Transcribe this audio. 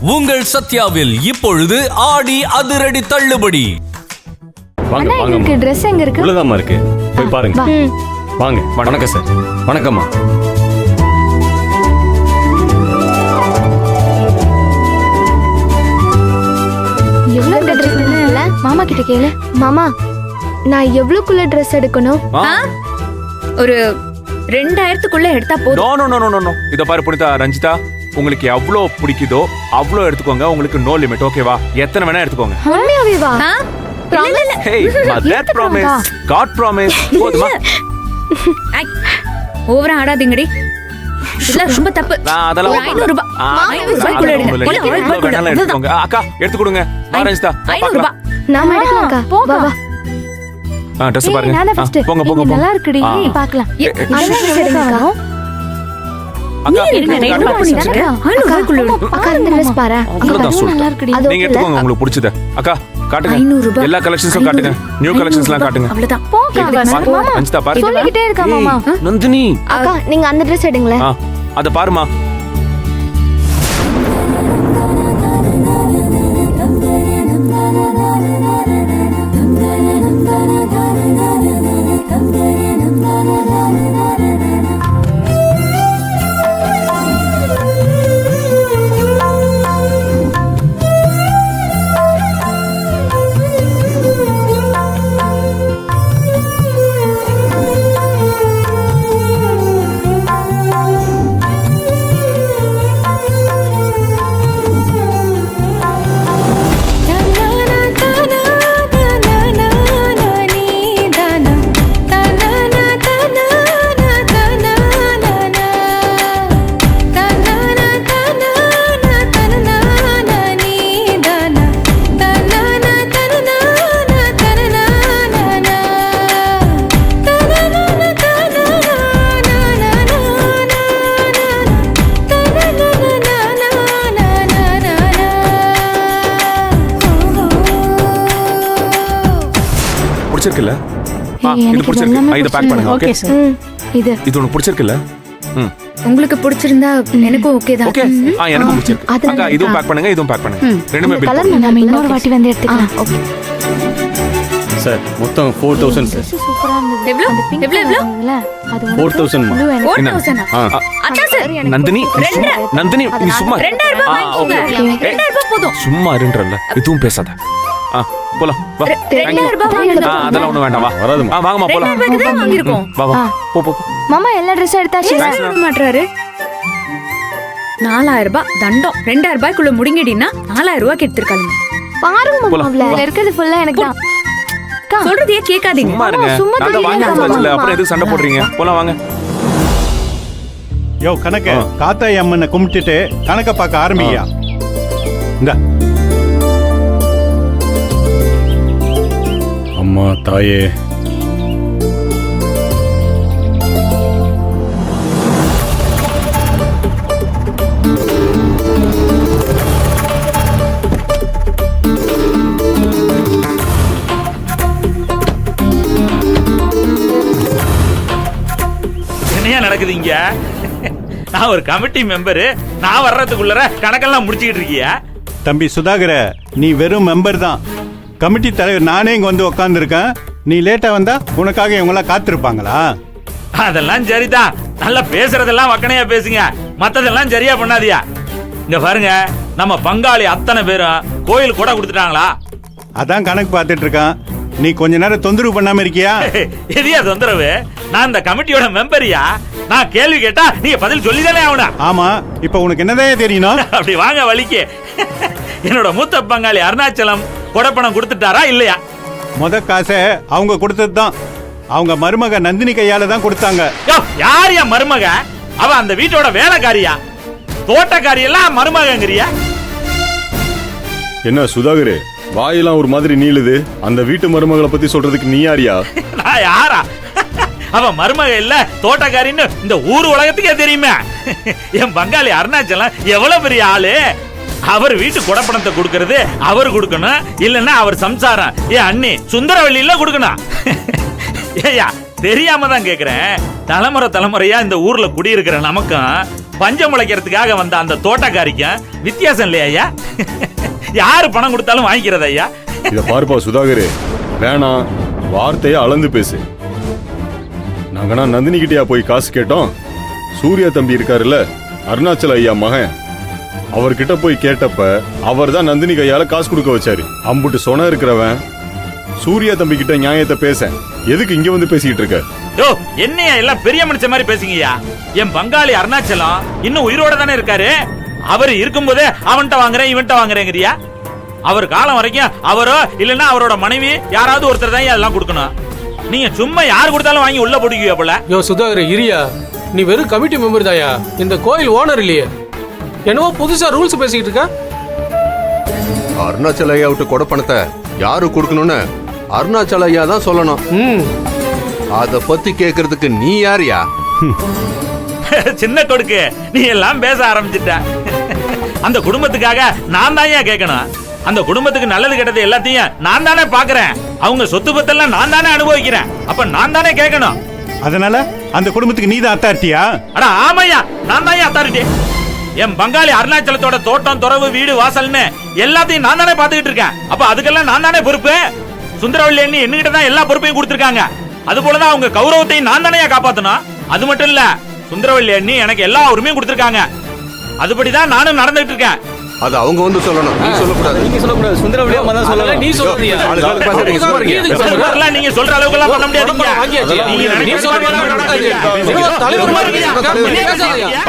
உங்கள் சத்யாவில் இப்பொழுது ஆடி அதிரடி தள்ளுபடி. வாங்க வாங்க. Dress எங்க இருக்கு? உள்ளதாமா இருக்கு. போய் பாருங்க. வாங்க. வணக்கம் சார். வணக்கம்மா. எவ்வளவு Dress எடுக்கல? மாமா கிட்ட கேளு. மாமா, நான் எவ்வளவுக்குள்ள Dress எடுக்கணும்? ஒரு 2000க்குள்ள எடுத்தா போதும். No no no no no. இத பாரு புனிதா, ரஞ்சிதா, உங்களுக்கு எவ்வளவு பிடிக்குதோ அவ்வளவு எடுத்துக்கோங்க. உங்களுக்கு நோ லிமிட், ஓகேவா? எத்தனை வேணா எடுத்துக்கோங்க. உண்மையாவே வா? Hey, mother promise, God promise. போதுமா? ஓவரா ஆடாதீங்கடி. இதெல்லாம் ரொம்ப தப்பு. நான் அதெல்லாம் 500 ரூபாய். 500 ரூபாய்க்குள்ள எடுங்க. எடுத்துக்கோங்க. அக்கா எடுத்து கொடுங்க. ரஞ்சிதா 500 ரூபாய். நாம எடுக்கலாம்க்கா. வா வா. Dress பாருங்க. நான் ஃபர்ஸ்ட். போங்க போங்க போங்க. நல்லா இருக்குடி. பார்க்கலாம். அண்ணா எடுங்கக்கா. அக்கா இருங்க, 500 ரூபாய் பண்ணிட்டு 500 ரூபாய்க்குள்ள எடுங்க. அக்கா இந்த Dress பாரு. அவ்வளவுதான் நல்லா சொல்லிட்டேன். இருக்குடி. நீங்க எடுத்துக்கோங்க உங்களுக்கு பிடிச்சத. அக்கா காட்டுங்க. 500 ரூபாய். எல்லா கலெக்ஷன்ஸும் காட்டுங்க. நியூ கலெக்ஷன்ஸ்லாம் காட்டுங்க. அவ்வளவுதான். போக்கா. மாமா ரஞ்சிதா பாரு. சொல்லிக்கிட்டே இருக்கா மாமா. நந்தினி. அக்கா நீங்க அந்த Dress எடுங்களே. அத பாருமா. பிடிச்சிருக்குல்ல? இது பிடிச்சிருக்கு. இத பேக் பண்ணுங்க. ஓகே இது உனக்கு பிடிச்சிருக்குல்ல? உங்களுக்கு பிடிச்சிருந்தா எனக்கும் ஓகே தான். ஓகே. எனக்கும் பிடிச்சிருக்கு. அக்கா இதுவும் பேக் பண்ணுங்க, இதுவும் பேக் பண்ணுங்க. ரெண்டுமே பில் கலர் பண்ணுங்க. நாம இன்னொரு வாட்டி வந்து எடுத்துக்கலாம். ஓகே. சார் மொத்தம் 4000 சார். சூப்பரா இருந்தது. எவ்வளவு? அது 4000 மா. 4000. அச்சா சார். நந்தினி நந்தினி நீ சும்மா 2000 ரூபாய் வாங்கிக்கோங்க. 2000 ரூபாய் போதும். சும்மா இருன்றல்ல. இதுவும் பேசாத. போலாம் வா. 2000 ரூபாய் வாங்கிடுங்க. அதெல்லாம் ஒண்ணு வேண்டாம் வா. வராதுமா. வாங்கம்மா போலாம். 2000 ரூபாய்க்கு தான் வாங்கிருக்கோம். வா வா. போ மாமா எல்லா Dress எடுத்தாச்சு. விட மாட்டாரு. 4000 ரூபாய் தண்டம். 2000 ரூபாய்க்குள்ள முடிங்கிடினா 4000 ரூபாய்க்கு எடுத்துர்க்காளுங்க. பாருங்க மாமா, அதுல இருக்குது ஃபுல்லா எனக்கு தான். சொல்றதையே கேட்காதீங்க. சும்மா இருங்க. நான் தான் வாங்கி கொடுத்தாச்சுல, அப்புறம் எதுக்கு சண்டை போடுறீங்க? போலாம் வாங்க. யோ கணக்க காத்தாய் அம்மனை கும்பிட்டுட்டு கணக்க பார்க்க ஆரம்பியா. இந்த அம்மா தாயே. என்னையா நடக்குது இங்க? நான் ஒரு கமிட்டி மெம்பரு. நான் வர்றதுக்குள்ள கணக்கெல்லாம் முடிச்சுக்கிட்டு இருக்கியா? தம்பி சுதாகர, நீ வெறும் மெம்பர் தான். கமிட்டி தலைவர் நானே இங்க வந்து உட்காந்துருக்கேன். நீ லேட்டா வந்தா உனக்காக இவங்களாம் காத்திருப்பாங்களா? அதெல்லாம் சரிதான். நல்லா பேசுறதெல்லாம் வக்கனையா பேசுங்க, மத்ததெல்லாம் சரியா பண்ணாதியா. இங்க பாருங்க, நம்ம பங்காளி அத்தனை பேரும் கோயில் கூட கொடுத்துட்டாங்களா? அதான் கணக்கு பார்த்துட்டு இருக்கான். நீ கொஞ்ச நேரம் தொந்தரவு பண்ணாம இருக்கியா? எதையா தொந்தரவு? நான் இந்த கமிட்டியோட மெம்பரியா. நான் கேள்வி கேட்டா நீங்க பதில் சொல்லிதானே ஆகணும். ஆமா, இப்ப உனக்கு என்னதான் தெரியணும்? அப்படி வாங்க வலிக்கு. என்னோட மூத்த பங்காளி அருணாச்சலம் கொடைப்பணம் கொடுத்துட்டாரா இல்லையா? முத காசை அவங்க கொடுத்தது தான். அவங்க மருமக நந்தினி கையால தான் கொடுத்தாங்க. யார் என் மருமக? அவ அந்த வீட்டோட வேலைக்காரியா? தோட்டக்காரி எல்லாம் மருமகங்கிறியா? என்ன சுதாகர், வாயெல்லாம் ஒரு மாதிரி நீளுது. அந்த வீட்டு மருமகளை பத்தி சொல்றதுக்கு நீ யாரியா? நான் யாரா? அவ மருமக இல்ல தோட்டக்காரின்னு இந்த ஊர் உலகத்துக்கே தெரியுமே. என் பங்காளி அருணாச்சலம் எவ்வளவு பெரிய ஆளு. அவர் வீட்டு கொடைப்பணத்தை கொடுக்கறது அவர் கொடுக்கணும், இல்லன்னா அவர் சம்சாரம் என் அண்ணி சுந்தரவள்ளியில கொடுக்கணும். ஏயா தெரியாம தான் கேக்குறேன். தலைமுறை தலைமுறையா இந்த ஊர்ல குடியிருக்கிற நமக்கும் பஞ்சம் முளைக்கிறதுக்காக வந்த அந்த தோட்டக்காரிக்கும் வித்தியாசம் இல்லையா ஐயா? யாரு பணம் கொடுத்தாலும் வாங்கிக்கிறது ஐயா. இத பாருப்பா சுதாகர், வேணாம், வார்த்தையை அளந்து பேசு. நாங்கனா நந்தினி கிட்டயா போய் காசு கேட்டோம்? சூர்யா தம்பி இருக்காருல்ல, அருணாச்சல ஐயா மகன், அவர்கிட்ட போய் கேட்டப்ப அவர் தான் நந்தினி கையால காசு கொடுக்க வச்சாரு. அம்புட்டு சொன இருக்கிறவன் சூர்யா தம்பி கிட்ட நியாயத்தை பேச எதுக்கு இங்க வந்து பேசிட்டு இருக்க? யோ, என்னையா எல்லாம் பெரிய மனுஷன் மாதிரி பேசுங்கய்யா. என் பங்காளி அருணாச்சலம் இன்னும் உயிரோட தானே இருக்காரு. அவர் இருக்கும்போதே அவன்கிட்ட வாங்குறேன் இவன்கிட்ட வாங்குறேங்கிறியா? அவர் காலம் வரைக்கும் அவரோ இல்லன்னா அவரோட மனைவி யாராவது ஒருத்தர் தான் எல்லாம் கொடுக்கணும். நீங்க சும்மா யாரு கொடுத்தாலும் வாங்கி உள்ள போடுவீங்க போல. யோ சுதாகர் இரியா, நீ வெறும் கமிட்டி மெம்பர் தாயா, இந்த கோயில் ஓனர் இல்லையே. என்னவோ புதுசா ரூல்ஸ் பேசிக்கிட்டு இருக்க. அருணாச்சல ஐயா விட்டு கொடை பணத்தை யாரு கொடுக்கணும்னு அருணாச்சல ஐயா தான் சொல்லணும். அத பத்தி கேக்குறதுக்கு நீ யாரியா? சின்ன கொடுக்கு, நீ எல்லாம் பேச ஆரம்பிச்சிட்ட. அந்த குடும்பத்துக்காக நான் தான் ஏன் கேட்கணும்? அந்த குடும்பத்துக்கு நல்லது கெட்டது எல்லாத்தையும் நான் தானே பாக்குறேன். அவங்க சொத்து பத்தெல்லாம் நான் தானே அனுபவிக்கிறேன். அப்ப நான் தானே கேட்கணும். அதனால அந்த குடும்பத்துக்கு நீ தான் அத்தாரிட்டியா? அட ஆமையா, நான் தான் அத்தாரிட்டி. என் பங்காளி அருணாச்சலத்தோட தோட்டம் துறவு வீடு வாசல்னு எல்லாத்தையும் நான் தானே பாத்துக்கிட்டு இருக்கேன். அப்ப அதுக்கெல்லாம் நான் தானே பொறுப்பு. சுந்தரவல்லி அண்ணி என்கிட்ட தான் எல்லா பொறுப்பையும் கொடுத்திருக்காங்க. அது போலதான் அவங்க கௌரவத்தையும் நான் தானே காப்பாத்தணும். அது மட்டும் இல்ல, சுந்தரவல்லி அண்ணி எனக்கு எல்லா உரிமையும் கொடுத்திருக்காங்க. அதுபடிதான் நானும் நடந்துட்டு இருக்கேன். அது அவங்க வந்து சொல்லணும், நீ சொல்லக்கூடாது. நீங்க சொல்லக்கூடாது, சுந்தரவல்லி அம்மா தான் சொல்லணும். நீ சொல்றியா? நீங்க சொல்ற அளவுக்கு எல்லாம் பண்ண முடியாதுங்க. நீ சொல்ற தலைவர் மாதிரி பேசாதயா.